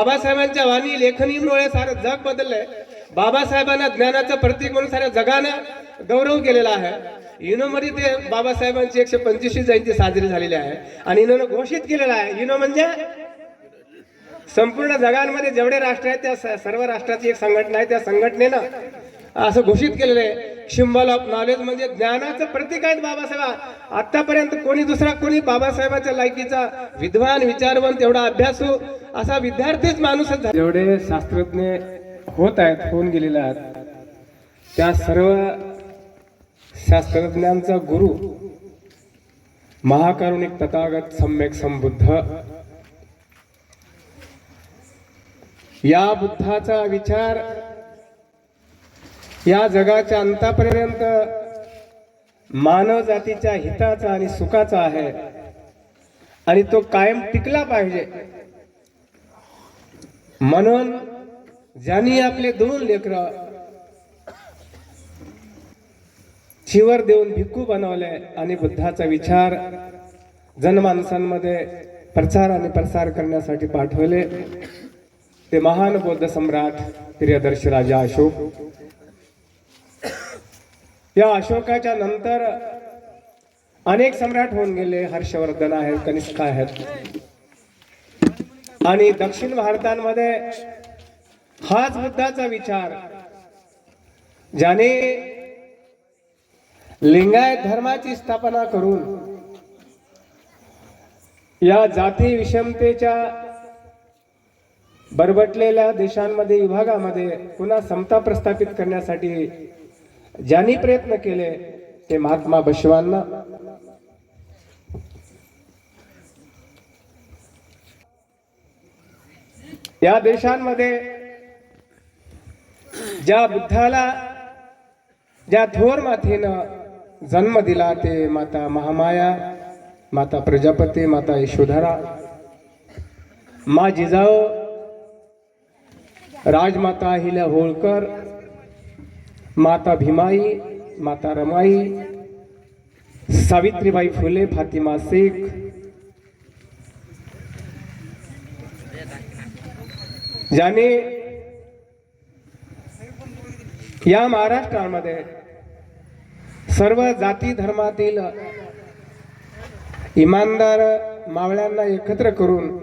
बाबासाहेबांच्या वाणी लेखणीमुळे सारं जग बदललंय. बाबासाहेबांना ज्ञानाचं प्रतीक म्हणून साऱ्या जगानं गौरव केलेला आहे. युनोमध्ये ते बाबासाहेबांची 125वी जयंती साजरी झालेली आहे आणि युनोनं घोषित केलेलं आहे. युनो म्हणजे संपूर्ण जगांमध्ये जेवढे राष्ट्र आहेत त्या सर्व राष्ट्राची एक संघटना आहे. त्या संघटनेनं असं घोषित केलेलं आहे, सिम्बॉल ऑफ नॉलेज म्हणजे ज्ञानाचं प्रतीक आहेत बाबासाहेब. आतापर्यंत कोणी दुसरा कोणी बाबासाहेबांच्या लायकीचा विद्वान विचारवंत तेवढा अभ्यासू असा विद्यार्थीच माणूसच झाला. जेवढे शास्त्रज्ञ होत आहेत होऊन गेलेले आहेत त्या सर्व शास्त्रज्ञांचा गुरु महाकारुणिक तथागत सम्यक संबुद्ध. या बुद्धाचा विचार या जगाच्या अंतापर्यंत मानव जातीच्या हिताचा आणि सुखाचा आहे आणि तो कायम टिकला पाहिजे. म्हणून ज्यांनी आपले 2 लेकरं चिवर देऊन भिक्खू बनवले आणि बुद्धाचा विचार जनमानसांमध्ये प्रचार आणि प्रसार करण्यासाठी पाठवले ते महान बौद्ध सम्राट प्रियदर्शी राजा अशोक. या अशोकाच्या नंतर अनेक सम्राट होऊन गेले. हर्षवर्धन आहेत, कनिष्क आहेत आणि दक्षिण भारतामध्ये हाच बुद्धाचा विचार ज्याने लिंगायत धर्माची स्थापना करून या जाती विषमतेच्या बरबटलेल्या देशांमध्ये विभागामध्ये पुन्हा समता प्रस्थापित करण्यासाठी ज्यांनी प्रयत्न केले ते महात्मा बसवांना. या देशांमध्ये ज्या बुद्धाला ज्या थोर मातेनं जन्म दिला ते माता महामाया, माता प्रजापती, माता यशोधरा, मा जिजाऊ, राजमाता अहिल्या होळकर, माता भीमाई, माता रमाई, सावित्रीबाई फुले, फातिमा शेख, ज्याने या महाराष्ट्रामध्ये सर्व जाती धर्मातील इमानदार मावळ्यांना एकत्र करून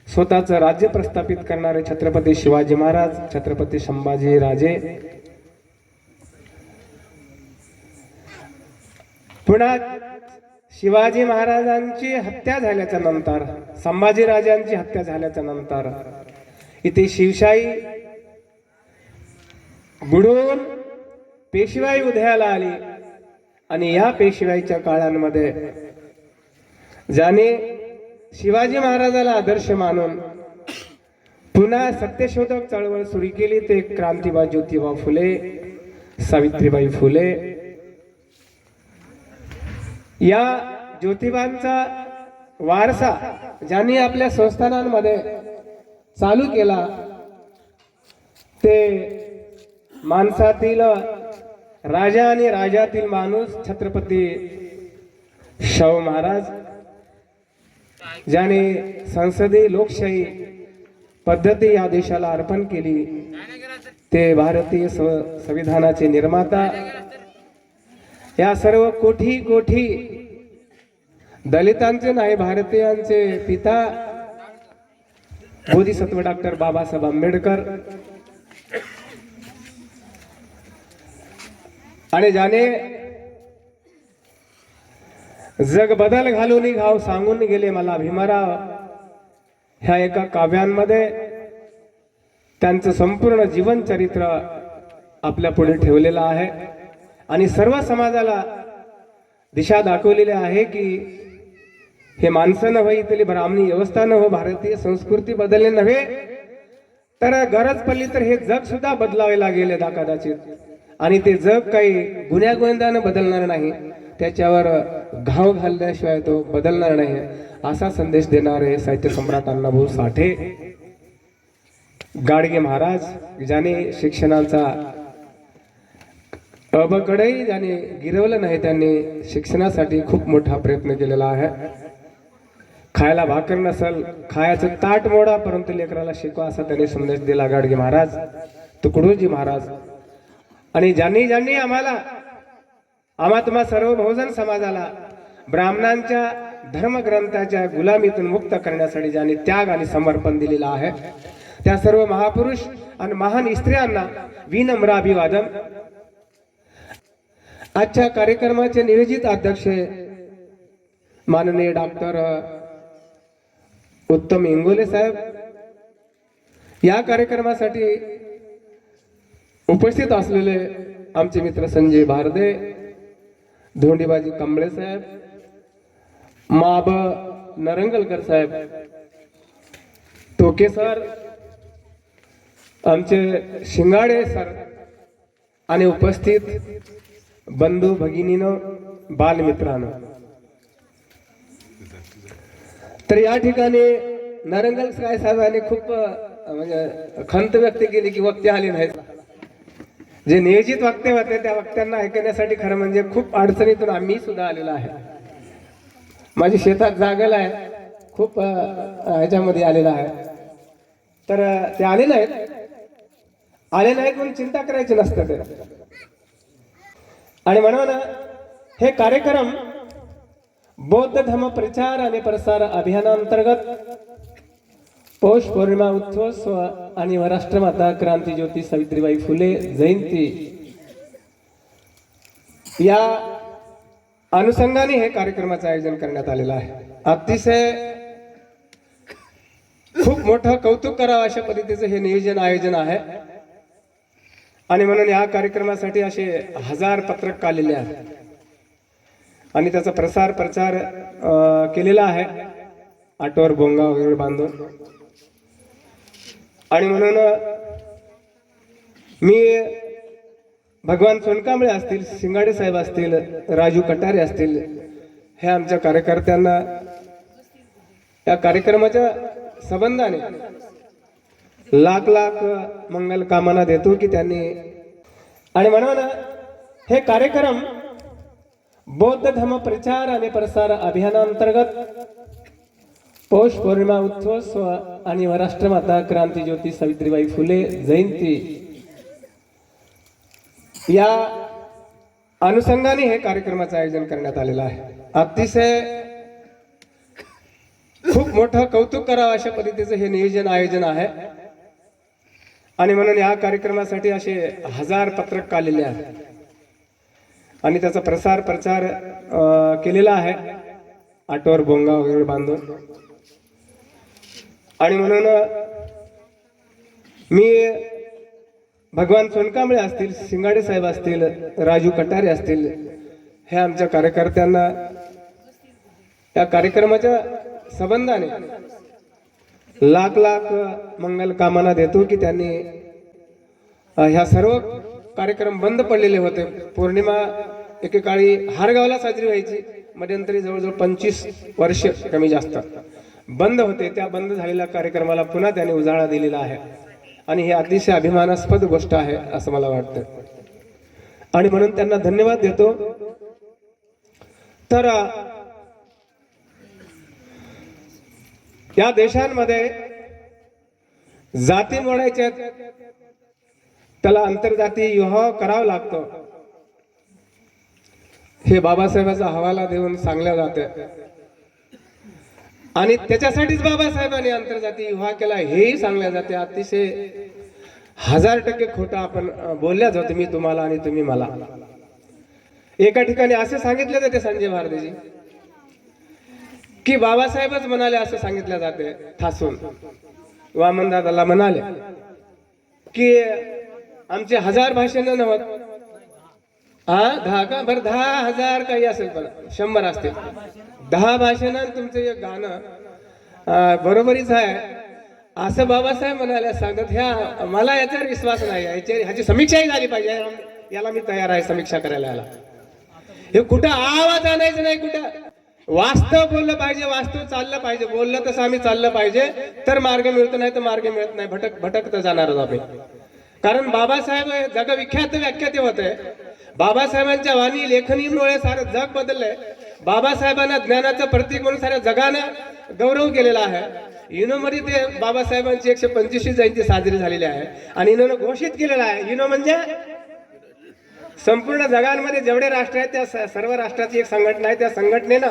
स्वतःचं राज्य प्रस्थापित करणारे छत्रपती शिवाजी महाराज, छत्रपती संभाजी राजे. पुन्हा शिवाजी महाराजांची हत्या झाल्याच्या नंतर, संभाजी राजांची हत्या झाल्याच्या नंतर इथे शिवशाही बुडून पेशवाई उदयाला आली आणि या पेशवाईच्या काळांमध्ये ज्याने शिवाजी महाराजाला आदर्श मानून पुन्हा सत्यशोधक चळवळ सुरू केली ते क्रांतिबा ज्योतिबा फुले, सावित्रीबाई फुले. या ज्योतिबांचा वारसा ज्यांनी आपल्या संस्थानांमध्ये चालू केला ते माणसातील राजा आणि राजातील माणूस छत्रपती शाहू महाराज, ज्याने संसदीय लोकशाही पद्धती या देशाला अर्पण केली. ते भारतीय संविधानाचे निर्माता. या सर्व कोठी कोठी दलितांचे नाही भारतीयांचे पिता बोधिसत्व डॉक्टर बाबासाहेब आंबेडकर. आणि ज्याने जग बदल घालून घाव सांगून गेले मला भीमराव ह्या एका काव्यांमध्ये त्यांचं संपूर्ण जीवन चरित्र आपल्या पुढे ठेवलेलं आहे आणि सर्व समाजाला दिशा दाखवलेली आहे की हे माणसं नव्हे, इथली ब्राह्मणी व्यवस्था नव्हे, भारतीय संस्कृती बदलणे नव्हे तर गरज पडली तर हे जग सुद्धा बदलावे लागेल कदाचित. आणि ते जग काही गुन्ह्यागोविंदानं बदलणार नाही, त्याच्यावर घाव घालल्याशिवाय तो बदलणार नाही असा संदेश देणारे साहित्य सम्राट अण्णाभाऊ साठे गाडगे महाराज, ज्याने शिक्षणाचा अबकडही ज्याने गिरवलं नाही, त्यांनी शिक्षणासाठी खूप मोठा प्रयत्न केलेला आहे. खायला भाकर नसल, खायचं ताट मोडा परंतु लेकराला शिकवा, असा त्यांनी संदेश दिला गाडगे महाराज, तुकडोजी महाराज. आणि ज्यांनी ज्यांनी आम्हा तुम्हा सर्व बहुजन समाजाला ब्राह्मणांच्या धर्मग्रंथाच्या गुलामीतून मुक्त करण्यासाठी ज्यांनी त्याग आणि समर्पण दिलेलं आहे, त्या सर्व महापुरुष आणि महान स्त्रियांना विनम्र अभिवादन. आजच्या कार्यक्रमाचे नियोजित अध्यक्ष माननीय डॉक्टर उत्तम इंगोले साहेब, या कार्यक्रमासाठी उपस्थित असलेले आमचे मित्र संजय भारदे, धोंडीबाजी कांबळे साहेब, माब नरंगलकर साहेब, टोके सर, आमचे शिंगाडे सर आणि उपस्थित बंधू भगिनीनो, बालमित्रांनो. तर या ठिकाणी नरंगलकर साहेबांनी खूप म्हणजे खंत व्यक्त केली की वक्ते आले नाहीत. जे नियोजित वक्ते होते त्या वक्त्यांना ऐकण्यासाठी खरं म्हणजे खूप अडचणीतून आम्ही सुद्धा आलेलो आहे. माझी शेतात जागेला आहे, खूप ह्याच्यामध्ये आलेला आहे. तर ते आले नाहीत म्हणून चिंता करायची नसतं ते. आणि म्हणून हे कार्यक्रम बौद्ध धर्म प्रचार आणि प्रसार अभियानांतर्गत पौष पौर्णिमा उत्सव आणि राष्ट्रमाता क्रांतीज्योती सावित्रीबाई फुले जयंती या अनुषंगाने हे कार्यक्रमाचं आयोजन करण्यात आलेलं आहे. अतिशय खूप मोठं कौतुक करावं अशा पद्धतीचं हे नियोजन आयोजन आहे. आणि म्हणून या कार्यक्रमासाठी असे 1000 पत्रक काढलेले आहेत आणि त्याचा प्रसार प्रचार केलेला आहे आटोवर बोंगा वगैरे बांधून. आणि म्हणून मी भगवान सोनकांबळे असतील, शिंगाडे साहेब असतील, राजू कटारे असतील, हे आमच्या कार्यकर्त्यांना या कार्यक्रमाच्या संबंधाने लाख लाख मंगल कामना देतो की त्यांनी. आणि म्हणून हे कार्यक्रम बौद्ध धर्म प्रचार आणि प्रसार अभियानांतर्गत पौष पौर्णिमा उत्सव आणि राष्ट्रमाता क्रांतीज्योती सावित्रीबाई फुले जयंती या अनुषंगाने हे कार्यक्रमाचं आयोजन करण्यात आलेलं आहे. अतिशय खूप मोठं कौतुक करावं अशा पद्धतीचं हे नियोजन आयोजन आहे. आणि म्हणून या कार्यक्रमासाठी असे 1000 पत्रक काढलेले आहेत आणि त्याचा प्रसार प्रचार केलेला आहे आटोवर बोंगा वगैरे बांधून. आणि म्हणून मी भगवान सोनकांबळे असतील, शिंगाडे साहेब असतील, राजू कटारे असतील, हे आमच्या कार्यकर्त्यांना या कार्यक्रमाच्या संबंधाने लाख लाख मंगल कामना देतो की त्यांनी ह्या सर्व कार्यक्रम बंद पडलेले होते. पौर्णिमा एकेकाळी हारगावला साजरी व्हायची, मध्यंतरी जवळजवळ 25 वर्ष कमी जास्त बंद होते. त्या बंद झालेल्या कार्यक्रमाला पुन्हा त्यांनी उजाळा दिलेला आहे आणि हे अतिशय अभिमानास्पद गोष्ट आहे असं मला वाटतं. आणि म्हणून त्यांना धन्यवाद देतो. तर या देशांमध्ये जाती मोडायच्या, त्याला आंतरजातीय विवाह करावा लागतो, हे बाबासाहेबांचा हवाला देऊन सांगल्या जाते. आणि त्याच्यासाठीच बाबासाहेबांनी आंतरजातीय विवाह केला हेही सांगल्या जाते. अतिशय 1000% खोटं आपण बोलल्या जातो, मी तुम्हाला आणि तुम्ही मला. एका ठिकाणी असे सांगितले जाते संजय भारदेजी की बाबासाहेबच म्हणाले असं सांगितलं जाते ठासून. वामनदादाला म्हणाले की आमचे 1000 भाषण नव्हत, 10 का बरं 10,000 काही असेल, पण 100 असतील, 10 भाषण तुमचं एक गाणं बरोबरीच आहे असं बाबासाहेब म्हणाले सांगतात. ह्या मला याच्यावर विश्वास नाही, ह्याची समीक्षाही झाली पाहिजे, याला मी तयार आहे समीक्षा करायला. याला हे कुठं आवाज आणायचं नाही, कुठं वास्तव बोललं पाहिजे, वास्तव चाललं पाहिजे. बोललं तसं आम्ही चाललं पाहिजे तर मार्ग मिळतो, नाही तर मार्ग मिळत नाही, भटकत जाणार आम्ही. कारण बाबासाहेब जगविख्यात व्याख्याते होते. बाबासाहेबांच्या वाणी लेखनीमुळे सारं जग बदललंय. बाबासाहेबांना ज्ञानाचं प्रतीक म्हणून साऱ्या जगानं गौरव केलेला आहे. युनोमध्ये ते बाबासाहेबांची 125वी जयंती साजरी झालेली आहे आणि युनोनं घोषित केलेलं आहे. युनो म्हणजे संपूर्ण जगांमध्ये जेवढे राष्ट्र आहेत त्या सर्व राष्ट्राची एक संघटना आहे. त्या संघटनेनं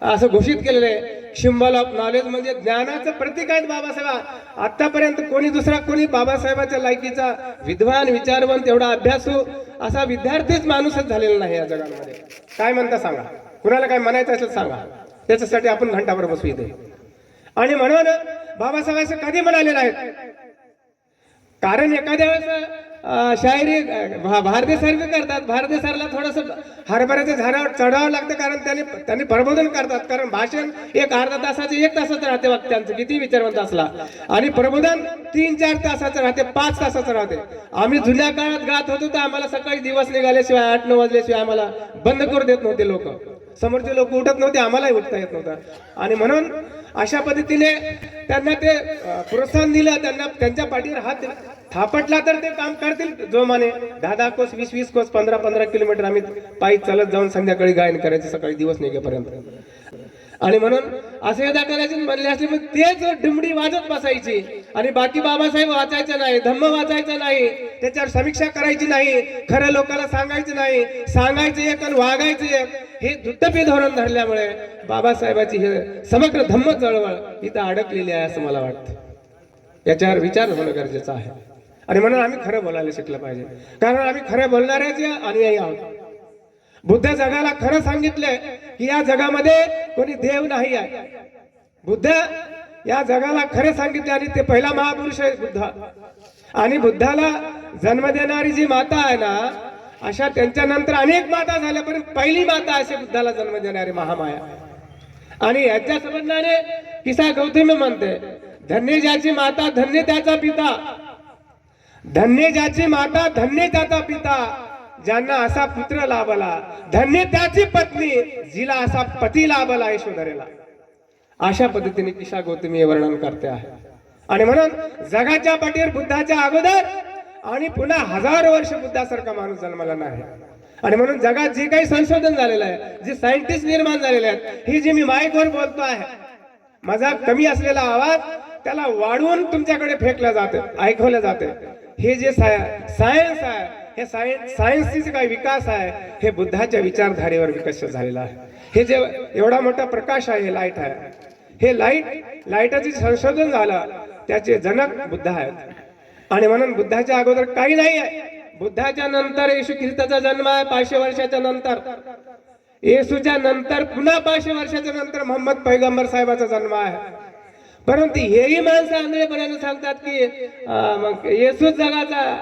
असं घोषित केलेलं आहे, सिम्बॉल ऑफ नॉलेज म्हणजे ज्ञानाचं प्रतीक आहेत बाबासाहेब. आतापर्यंत कोणी दुसरा कोणी बाबासाहेबाच्या लायकीचा विद्वान, विचारवंत, एवढा अभ्यासू असा विद्यार्थीच माणूसच झालेला नाही या जगामध्ये. काय म्हणता सांगा, कुणाला काय म्हणायचं असेल सांगा, त्याच्यासाठी आपण घंटाभर बसू इथे. आणि म्हणून बाबासाहेब असं कधी म्हणाले नाहीत, कारण एखाद्या वेळेस शायरी भारदेसारखं करतात. भारदेसारला थोडस हरभऱ्याच्या झाडावर चढावं लागतं, कारण त्यांनी प्रबोधन करतात. कारण भाषण एक अर्धा तासाचं 1 तासाचं राहते वक्त्यांचं, किती विचारवंत असला, आणि प्रबोधन 3-4 तासाचं राहते, 5 तासाचं राहते. आम्ही जुन्या काळात गात होतो तर आम्हाला सकाळी दिवस निघाल्याशिवाय 8-9 वाजल्याशिवाय आम्हाला बंद करू देत नव्हते लोक. समोरचे लोक उठत नव्हते, आम्हालाही उठता येत नव्हतं. आणि म्हणून अशा पद्धतीने त्यांना ते प्रोत्साहन दिलं, त्यांना त्यांच्या पाठीवर हात थापटला तर ते काम करतील जोमाने. 10-10 कोस, 20-20 कोस, 15-15 किलोमीटर आम्ही पायी चालत जाऊन संध्याकाळी गायन करायचे सकाळी दिवस निघेपर्यंत. आणि म्हणून असे एकदा करायचे म्हणले असले मग तेच डिमडी वाजत बसायची आणि बाकी बाबासाहेब वाचायचं नाही, धम्म वाचायचं नाही, त्याच्यावर समीक्षा करायची नाही, खरं लोकांना सांगायचं नाही, सांगायचं एक आणि वागायचं एक, हे दुट्टपी धोरण धरल्यामुळे बाबासाहेबाची हे समग्र धम्म चळवळ इथं अडकलेली आहे असं मला वाटतं. याच्यावर विचार होणं गरजेचं आहे. आणि म्हणून आम्ही खरं बोलायला शिकलं पाहिजे, कारण आम्ही खरं बोलणाऱ्याचे अनुयायी आहोत. बुद्ध जगाला खरं सांगितलंय की या जगामध्ये कोणी देव नाही आहे. बुद्ध या जगाला खरं सांगितले आणि ते पहिला महापुरुष आहे बुद्ध. आणि बुद्धाला जन्म देणारी जी माता आहे ना, अशा त्यांच्यानंतर अनेक माता झाल्या, पण पहिली माता असे बुद्धाला जन्म देणारी महामाया. आणि याच्या संबंधाने किसा गौतमी म्हणते, धन्य ज्याची माता धन्य त्याचा पिता, धन्य ज्याची माता धन्य त्याचा पिता, ज्यांना असा पुत्र लाभला, धन्य त्याची पत्नी जिला असा पती लाभला यशोधरेला. अशा पद्धतीने किशा गौतमी हे वर्णन करते आहे. आणि म्हणून जगाच्या पाठीवर बुद्धाच्या अगोदर आणि पुन्हा 1000 वर्ष बुद्धासारखा माणूस जन्मला नाही. आणि म्हणून जगात जे काही संशोधन झालेलं आहे, जे सायंटिस्ट निर्माण झालेले आहेत, ही जी मी माईकवर बोलतो आहे, माझा कमी असलेला आवाज त्याला वाढवून तुमच्याकडे फेकला जाते, ऐकवलं जाते. हे जे सायन्स आहे, हे सायन्सचे काय विकास आहे, हे बुद्धाच्या विचारधारेवर विकसित झालेला आहे. हे जे एवढा मोठा प्रकाश आहे, हे लाईट आहे. हे लाईटाचे संशोधन झालं, त्याचे जनक बुद्ध आहेत. आणि म्हणून बुद्धाच्या अगोदर काही नाही आहे. बुद्धाच्या नंतर येशू ख्रिस्ताचा जन्म आहे 500 वर्षाच्या नंतर. येशूच्या नंतर पुन्हा 500 वर्षाच्या नंतर मोहम्मद पैगंबर साहेबाचा जन्म आहे. परंतु हेही माणसं आंधळेपणाने सांगतात की येशू जगाचा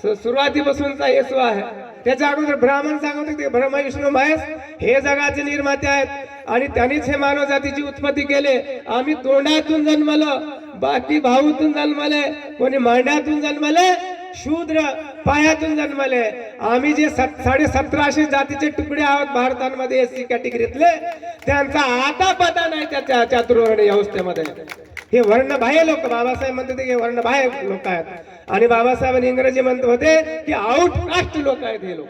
सुरुवातीपासूनचा येशू आहे. त्याच्या अगोदर ब्राह्मण सांगत होते ब्रह्मा विष्णू महेश हे जगाचे निर्माते आहेत आणि त्यांनीच हे मानव जातीची उत्पत्ती केले. आम्ही तोंडातून जन्मलो, बाकी भाऊतून जन्मले, कोणी मांड्यातून जन्मले, शूद्र पायातून जन्मले. आम्ही जे 1750 जातीचे तुकडे आहोत भारतामध्ये एससी कॅटेगरीतले, त्यांचा आता पता नाही त्याच्या चातुर्वर्ण व्यवस्थेमध्ये. हे वर्णबाह्य लोक, बाबासाहेब म्हणते हे वर्णबाह्य लोक आहेत. आणि बाबासाहेबांनी इंग्रजी म्हणत होते की आउटकास्ट लोक आहेत हे लोक.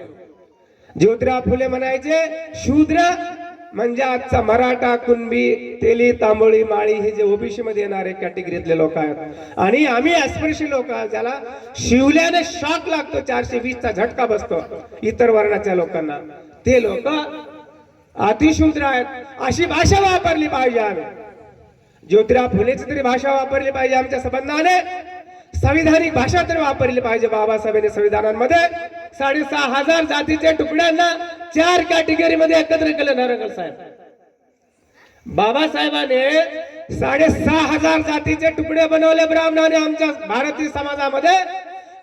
ज्योतिराव फुले म्हणायचे शूद्र म्हणजे आजचा मराठा, कुणबी, तेली, तांबोळी, माळी हे जे ओबीसी मध्ये येणारे कॅटेगरीतले लोक आहेत. आणि आम्ही अस्पृश्य लोक, ज्याला शिवल्याने शॉक लागतो, 420चा झटका बसतो इतर वर्णाच्या लोकांना, ते लोक अतिशूद्र आहेत. अशी भाषा वापरली पाहिजे आम्ही. ज्योतिराव फुलेची तरी भाषा वापरली पाहिजे आमच्या संबंधाने, संविधानिक भाषा तरी वापरली पाहिजे. बाबासाहेबांनी संविधानांमध्ये 6500 जातीच्या तुकड्यांना 4 कॅटेगरीमध्ये एकत्र केलं. नारंगल साहेब बाबासाहेबांनी 6500 जातीचे तुकडे बनवले ब्राह्मणाने आमच्या भारतीय समाजामध्ये,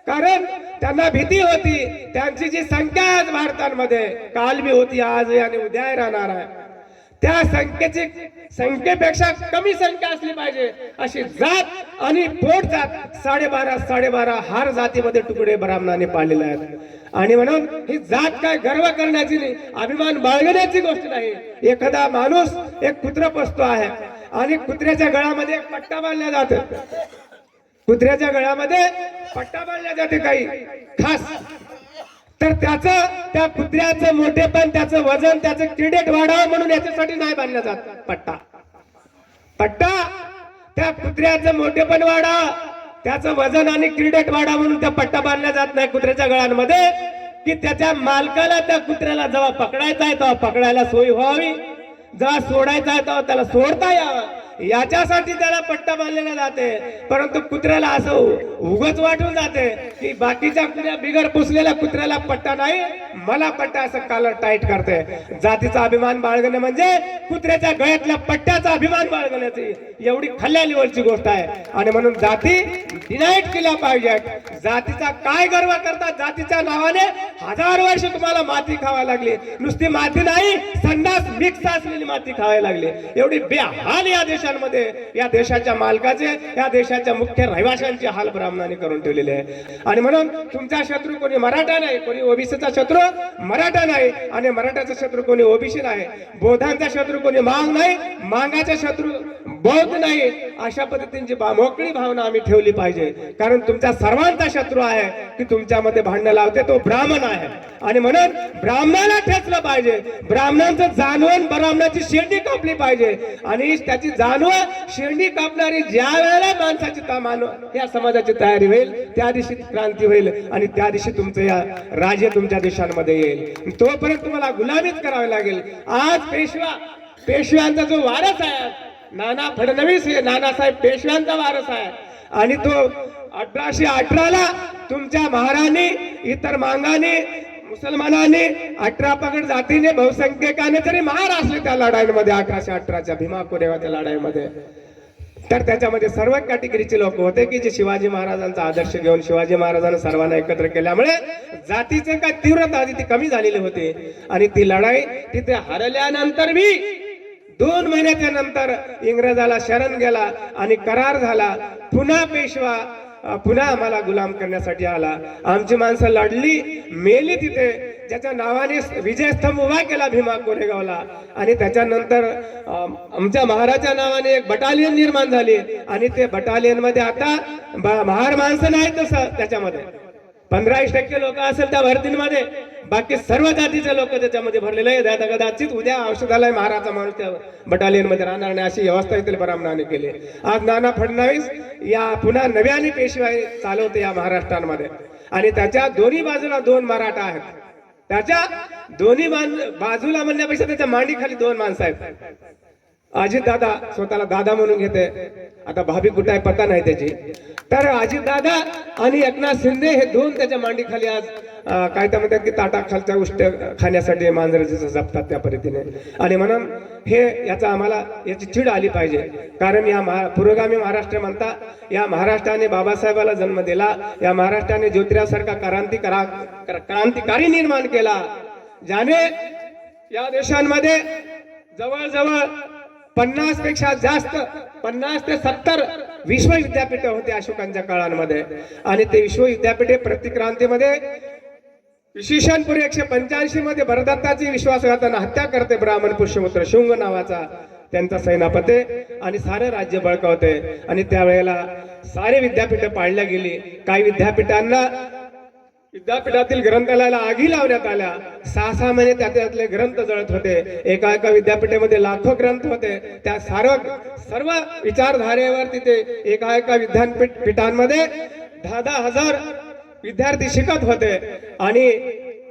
कारण त्यांना भीती होती. त्यांची जी संख्या आहे भारतामध्ये, काल भी होती, आज आणि उद्या राहणार आहे, त्या संख्येपेक्षा कमी संख्या असली पाहिजे अशी जात आणि पोट जात 12.5 हार जातीमध्ये तुकडे ब्राह्मणाने पाळलेले आहेत. आणि म्हणून ही जात काय गर्व करण्याची नाही, अभिमान बाळगण्याची गोष्ट नाही. एखादा माणूस एक कुत्रा पोसतो आहे आणि कुत्र्याच्या गळ्यामध्ये एक पट्टा बांधला जातो, कुत्र्याच्या गळ्यामध्ये पट्टा बांधला जाते काही खास, तर त्या कुत्र्याचं मोठेपण, त्याचं वजन, त्याचं क्रेडिट वाढावं म्हणून याच्यासाठी नाही बांधला जात पट्टा. पट्टा त्या कुत्र्याचं मोठेपण वाढा, त्याचं वजन आणि क्रीडेट वाढा म्हणून त्या पट्टा बांधला जात नाही कुत्र्याच्या गळ्यांमध्ये, की त्याच्या मालकाला त्या कुत्र्याला जेव्हा पकडायचा आहे तेव्हा पकडायला सोय व्हावी, जेव्हा सोडायचा आहे तेव्हा त्याला सोडता यावं, याच्यासाठी त्याला पट्टा बांधलेला जाते. परंतु कुत्र्याला असं उगच वाटून जाते की बाकीच्या कुत्र्या बिगर पुसलेल्या कुत्र्याला पट्टा नाही, मला पट्टा, असं कॉलर टाईट करते. जातीचा अभिमान बाळगणे म्हणजे कुत्र्याच्या गळ्यातल्या पट्ट्याचा अभिमान बाळगण्याची एवढी खाल्ल्या लेवलची गोष्ट आहे. आणि म्हणून जाती डिनाईट केल्या पाहिजेत. जातीचा काय गर्व करतात? जातीच्या नावाने 1000 वर्ष तुम्हाला माती खावा लागली. नुसती माती नाही, संडास मिक्स असलेली माती खावायला लागली. एवढी बेहाल या देशांमध्ये, या देशाच्या मालकाचे, या देशाच्या मुख्य रहिवाशांचे हाल ब्राह्मणांनी करून ठेवलेले आहे. आणि म्हणून तुमचा शत्रू कोणी मराठा नाही, कोणी ओबीसीचा शत्रू मराठा नाही, आणि मराठाचा शत्रू कोणी ओबीसी नाही. बौद्धांचा शत्रू कोणी मांग नाही, मांगाचा शत्रू बौद्ध नाही. अशा पद्धतीची मोकळी भावना आम्ही ठेवली पाहिजे. कारण तुमचा सर्वांचा शत्रू आहे की तुमच्यामध्ये भांडण लावते तो ब्राह्मण आहे. आणि म्हणून ब्राह्मणाला ठेचलं पाहिजे. ब्राह्मणांचं जाणवून ब्राह्मणाची शेंडी कापली पाहिजे. आणि त्याची जाणव शेंडी कापणारी ज्या वेळेला माणसाची या समाजाची तयारी होईल, त्या दिवशी क्रांती होईल आणि त्या दिवशी तुमचं या राज्य तुमच्या देशांमध्ये येईल. तोपर्यंत तुम्हाला गुलामीच करावी लागेल. आज पेशव्यांचा जो वारस आहे नाना फडणवीस, हे नानासाहेब पेशव्यांचा वारस आहे. आणि तो 1818 तुमच्या महाराणी, इतर मांगाने, मुसलमानाने, 18 पगड जातीने, बहुसंख्यकाने जरी मार असले त्या लढाईमध्ये, 1818च्या भीमा कोरेगावच्या लढाईमध्ये, तर त्याच्यामध्ये सर्व कॅटेगरीचे लोक होते की जे शिवाजी महाराजांचा आदर्श घेऊन शिवाजी महाराजांनी सर्वांना एकत्र केल्यामुळे जातीचे काय तीव्रता ती कमी झालेली होती. आणि ती लढाई तिथे हरल्यानंतर बी 2 महिन्याच्या नंतर इंग्रजाला शरण गेला आणि करार झाला. पुन्हा पेशवा पुन्हा आम्हाला गुलाम करण्यासाठी आला. आमची माणसं लढली, मेली तिथे. ज्याच्या नावाने विजयस्तंभ उभा केला भीमा कोरेगावला. आणि त्याच्यानंतर आमच्या महाराच्या नावाने एक बटालियन निर्माण झाली. आणि ते बटालियन मध्ये आता महार माणसं नाहीत तसं, त्याच्यामध्ये 15% लोक असेल त्या भरतीमध्ये, बाकी सर्व जातीचे लोक त्याच्यामध्ये भरलेले आहे. कदाचित उद्या औषधालय महाराजा माणूस त्या बटालियन मध्ये राहणार नाही अशी व्यवस्था इथे ब्राह्मणाने केली. आज नाना फडणवीस या पुन्हा नव्याने पेशवाई चालवते या महाराष्ट्रामध्ये. आणि त्याच्या दोन्ही बाजूला 2 मराठा आहेत. त्याच्या दोन्ही बाजूला म्हणण्यापेक्षा त्याच्या मांडीखाली 2 माणसं आहेत. अजित दादा स्वतःला दादा म्हणून घेते, आता भाभी कुठे आहे पता नाही त्याची. तर अजित दादा आणि एकनाथ शिंदे हे 2 त्याच्या मांडीखाली आज काय त्या म्हणतात की ताटाखालच्या गोष्ट खाण्यासाठी मांजराचं जपतात त्या पद्धतीने. आणि म्हणून हे याचा आम्हाला याची चीड आली पाहिजे. कारण या पुरोगामी महाराष्ट्र म्हणता, या महाराष्ट्राने बाबासाहेबाला जन्म दिला. या महाराष्ट्राने ज्योतिरावसारखा क्रांतिकारी निर्माण केला, ज्याने या देशांमध्ये जवळजवळ 50 पेक्षा जास्त 50 ते 70 विश्वविद्यापीठ होते अशोकांच्या काळामध्ये. आणि ते विश्वविद्यापीठे प्रतिक्रांतीमध्ये इसवीसनपूर्वी 185 मध्ये भरदत्ताची विश्वासघाताने हत्या करते ब्राह्मण पुष्यपुत्र शुंग नावाचा त्यांचा सेनापती, आणि सारे राज्य बळकावते. आणि त्यावेळेला सारे विद्यापीठ पाडल्या गेली. काही विद्यापीठातील ग्रंथालयाला आगी लावण्यात आल्या. 6 महिने त्यातले ग्रंथ जळत होते. एका विद्यापीठामध्ये लाखो ग्रंथ होते. त्या सर्व विचारधारेवर तिथे एका विद्यापीठांमध्ये 10,000 विद्यार्थी शिकत होते. आणि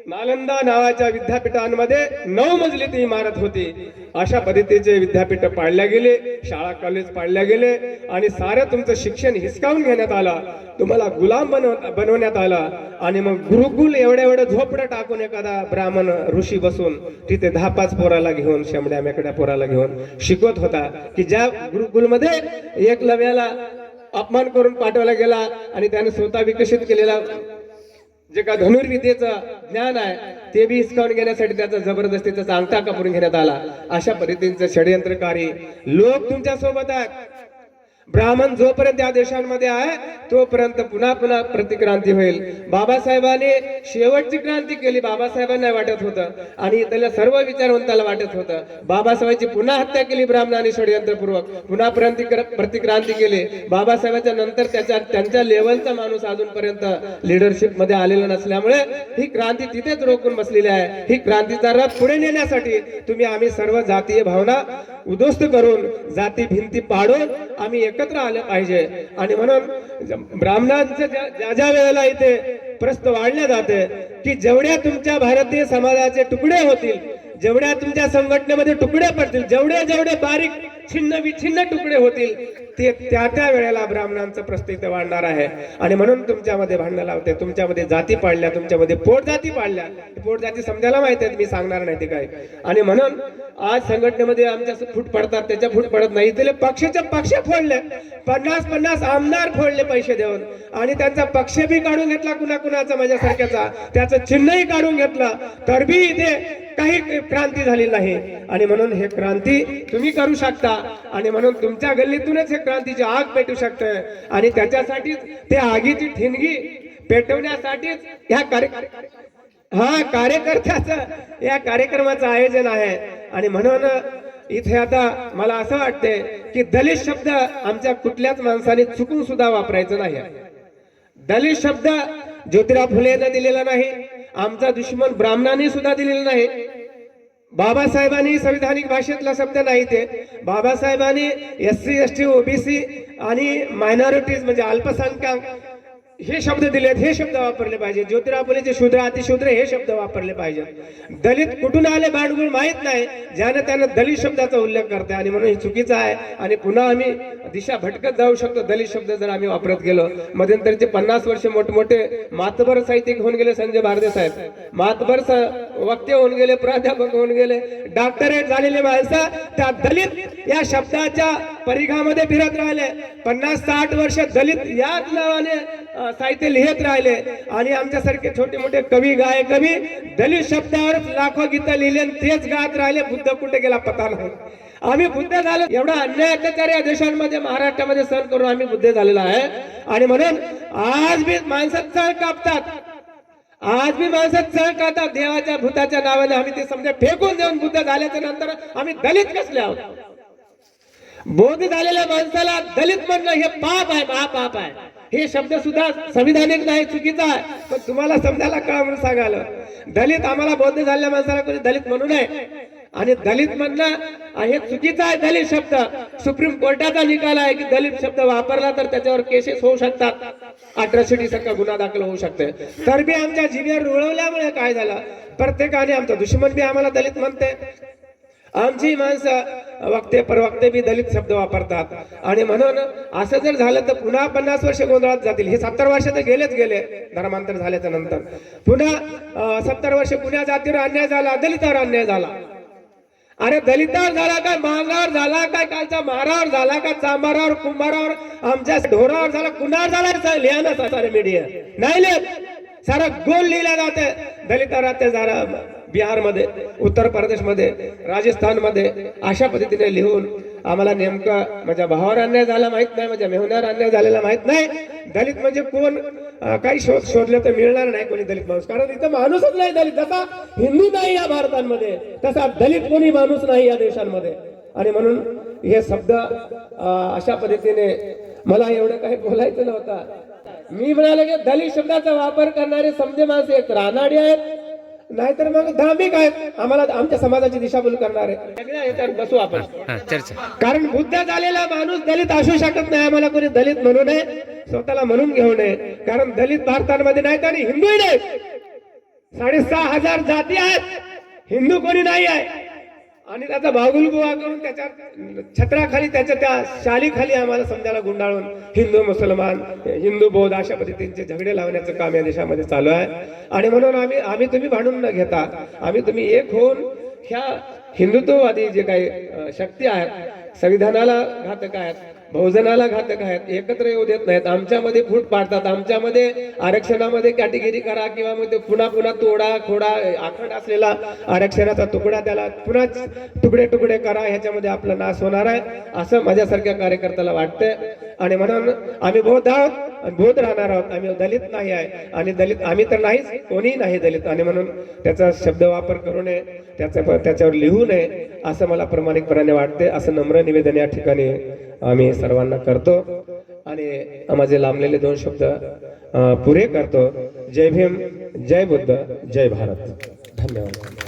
नालंदा नावाच्या विद्यापीठांमध्ये 9 मजली ती इमारत होती. अशा पद्धतीचे विद्यापीठ पाडल्या गेले, शाळा कॉलेज पाडल्या गेले. आणि सारं तुमचं शिक्षण हिसकावून घेण्यात आलं, तुम्हाला गुलाम बनवण्यात आला. आणि मग गुरुकुल एवढं झोपडं टाकून एखादा ब्राह्मण ऋषी बसून तिथे 10-5 पोराला घेऊन, शेंबड्या मेकड्या पोराला घेऊन शिकवत होता. की ज्या गुरुकुलमध्ये एकलव्याला अपमान करून पाठवला गेला आणि त्याने स्वतः विकसित केलेला जे का धनुर्विद्येचं ज्ञान आहे ते बी हिसकावून घेण्यासाठी त्याचा जबरदस्तीचा अंगठा कापून घेण्यात आला. अशा पद्धतीचे षडयंत्रकारी लोक तुमच्या सोबत आहेत. ब्राह्मण जोपर्यंत या देशांमध्ये आहे तोपर्यंत पुन्हा पुन्हा प्रतिक्रांती होईल. बाबासाहेबांनी शेवटची क्रांती केली, बाबासाहेबांना वाटत होतं आणि त्याला सर्व विचारवंताला वाटत होतं. बाबासाहेबांची पुन्हा हत्या केली ब्राह्मणांनी षडयंत्रपूर्वक, पुन्हा प्रतिक्रांती केली. बाबासाहेबांच्या नंतर त्यांच्या लेवलचा माणूस अजूनपर्यंत लिडरशिप मध्ये आलेला नसल्यामुळे ही क्रांती तिथेच रोखून बसलेली आहे. ही क्रांतीचा रथ पुढे नेण्यासाठी आम्ही सर्व जातीय भावना उद्ध्वस्त करून, जाती भिंती पाडून आम्ही एकत्र आलं पाहिजे. आणि म्हणून ब्राह्मणांचं ज्या वेळेला इथे प्रस्त वाढले जाते की जेवढ्या तुमच्या भारतीय समाजाचे तुकडे होतील, जेवढ्या तुमच्या संघटनेमध्ये तुकडे पडतील, जेवढे बारीक छिन्न विछिन्न तुकडे होतील, ते त्या वेळेला ब्राह्मणांचं प्रस्त इथे वाढणार आहे. आणि म्हणून तुमच्यामध्ये भांडणं लावते, तुमच्यामध्ये जाती पाडल्या, तुमच्यामध्ये पोटजाती पाडल्या. पोटजाती समजायला माहित आहेत, मी सांगणार नाही ते काय. आणि म्हणून आज संघटनेमध्ये आमच्या फूट पडतात, त्याच्या फूट पडत नाही. तिथे पक्षाचे पक्ष फोडले, 50-50 आमदार फोडले पैसे देऊन, आणि त्यांचा पक्ष बी काढून घेतला कुणाचा माझ्यासारख्याचा, त्याचं चिन्हही काढून घेतलं, तर बी इथे काही क्रांती झाली नाही. आणि म्हणून हे क्रांती तुम्ही करू शकता. आणि म्हणून तुमच्या गल्लीतूनच हे क्रांतीची आग पेटू शकते. आणि त्याच्यासाठीच ते आगीची ठिणगी पेटवण्यासाठीच या कार्यकर्त्याचं या कार्यक्रमाचं आयोजन आहे. आणि म्हणून इथे आता मला असं वाटते की दलित शब्द आमच्या कुठल्याच माणसाने चुकून सुद्धा वापरायचं नाही. दलित शब्द ज्योतिराव फुलेंना दिलेला नाही, आमचा दुश्मन ब्राह्मणांनी सुद्धा दिलेला नाही. बाबासाहेबांनी संविधानिक भाषेतला शब्द नाही ते. बाबासाहेबांनी SC ST OBC आणि मायनॉरिटीज म्हणजे अल्पसंख्याक हे शब्द दिलेत, हे शब्द वापरले पाहिजे. ज्योतिराव फुलेचे शूद्र अतिशूद्र हे शब्द वापरले पाहिजे. दलित कुठून आले भांडगुळ माहित नाही, ज्यानं त्यानं दलित शब्दाचा उल्लेख करते. आणि म्हणून हे चुकीचं आहे. आणि पुन्हा आम्ही दिशा भटकत जाऊ शकतो दलित शब्द जर आम्ही वापरत गेलो. मध्यंतरचे 50 वर्ष मोठमोठे मातबर साहित्यिक होऊन गेले, संजय भारदे साहेब मातबर वक्ते होऊन गेले, प्राध्यापक होऊन गेले, डॉक्टरेट झालेले माणसं त्या दलित या शब्दाच्या परिघामध्ये फिरत राहिले. 50-60 वर्ष दलित याच नावाने साहित्य लिहित राहिले. आणि आमच्यासारखे छोटे मोठे कवी गायक कवी दलित शब्दावर लाखो गीतं लिहिले, तेच गात राहिले. बुद्ध कुठे गेला पता नाही. आम्ही बुद्ध झालो, एवढा अन्याय अत्याचार या देशांमध्ये महाराष्ट्रामध्ये सहन करून आम्ही बुद्ध झालेला आहे. आणि म्हणून आज बी माणसं चळ कापतात, आज बी माणसं चळ कापतात देवाच्या भूताच्या नावाने. आम्ही ते समजा फेकून देऊन बुद्ध झाल्याच्या नंतर आम्ही दलित कसले आहोत? बौद्ध झालेल्या माणसाला दलित म्हणणं हे पाप आहे, महापाप आहे. हे शब्द सुद्धा संविधानिक नाही, चुकीचा आहे. पण तुम्हाला समजायला कळा म्हणून सांगायला. दलित आम्हाला बौद्ध झालेल्या माणसाला कोणी दलित म्हणू नये. आणि दलित म्हणणं हे चुकीचं आहे. दलित शब्द सुप्रीम कोर्टाचा निकाल आहे की दलित शब्द वापरला तर त्याच्यावर केसेस होऊ शकतात, अट्रॉसिटी सारखा गुन्हा दाखल होऊ शकते. तर बी आमच्या जिभेवर रुळवल्यामुळे काय झालं, प्रत्येकाने आमचा दुश्मन बी आम्हाला दलित म्हणते. आमची माणसं वक्ते परवक्ते बी दलित शब्द वापरतात. आणि म्हणून असं जर झालं तर पुन्हा 50 वर्ष गोंधळात जातील. हे 70 वर्ष तर गेलेच गेले धर्मांतर झाल्याच्या नंतर. पुन्हा 70 वर्ष पुण्या जातीवर अन्याय झाला, दलितावर अन्याय झाला. अरे दलितावर झाला काय, मांगावर झाला काय, कालच्या महारावर झाला का, चांबारावर कुंभारावर आमच्या ढोरावर झाला, कुणावर झाला लिहा ना सारे मीडिया नाही लिहित. सारा गोल लिहिला जाते दलितावर अत्याचार बिहारमध्ये, उत्तर प्रदेशमध्ये, राजस्थानमध्ये अशा पद्धतीने लिहून आम्हाला नेमकं माझ्या भावावर अन्याय झाला माहित नाही, माझ्या मेहनावर अन्याय झालेला माहित नाही. दलित म्हणजे कोण काही शोधलं तर मिळणार नाही कोणी दलित माणूस, कारण इथं माणूसच नाही दलित. जसा हिंदू नाही या भारतामध्ये तसा दलित कोणी माणूस नाही या देशांमध्ये. आणि म्हणून हे शब्द अशा पद्धतीने मला एवढं काही बोलायचं नव्हतं. मी म्हणाले की दलित शब्दाचा वापर करणारे समजे माणसं एक रानाडी आहेत, नाहीतर मग धार्मिक आहेत. आम्हाला आमच्या समाजाची दिशाभूल करणारे सगळ्या ह्याच्यात बसू आपण चर्चा. कारण बुद्ध झालेला माणूस दलित असू शकत नाही. आम्हाला कोणी दलित म्हणू नये, स्वतःला म्हणून घेऊ नये. कारण दलित भारतामध्ये नाहीत आणि हिंदूही नाही. 6,500 जाती आहेत, हिंदू कोणी नाही आहे. आणि त्याचा भागुलबुवा करून त्याच्या छत्राखाली, त्याच्या त्या शालीखाली आम्हाला समजायला गुंडाळून हिंदू मुसलमान, हिंदू बौद्ध अशा पद्धतीचे झगडे लावण्याचं काम या देशामध्ये चालू आहे. आणि म्हणून आम्ही तुम्ही भांडून न घेता आम्ही तुम्ही एक होऊन ह्या हिंदुत्ववादी जे काही शक्ती आहेत, संविधानाला घातक आहेत, बहुजनाला घातक आहेत, एकत्र येऊ देत नाहीत, आमच्यामध्ये फूट पाडतात, आमच्यामध्ये आरक्षणामध्ये कॅटेगरी करा किंवा मग ते पुन्हा पुन्हा तोडा खोडा, आखंड असलेला आरक्षणाचा तुकडा त्याला पुन्हा तुकडे तुकडे करा, ह्याच्यामध्ये आपला नाश होणार आहे असं माझ्यासारख्या कार्यकर्त्याला वाटतंय. आणि म्हणून आम्ही बौद्ध आहोत आणि बौद्ध राहणार आहोत, आम्ही दलित नाही आहे आणि दलित आम्ही तर नाहीच, कोणीही नाही दलित. आणि म्हणून त्याचा शब्द वापर करू नये, त्याच्यावर लिहू नये असं मला प्रामाणिकपणाने वाटते. असं नम्र निवेदन या ठिकाणी आम्ही सर्वांना करतो आणि माझे लांबलेले 2 शब्द पुरे करतो. जय भीम, जय बुद्ध, जय भारत. धन्यवाद.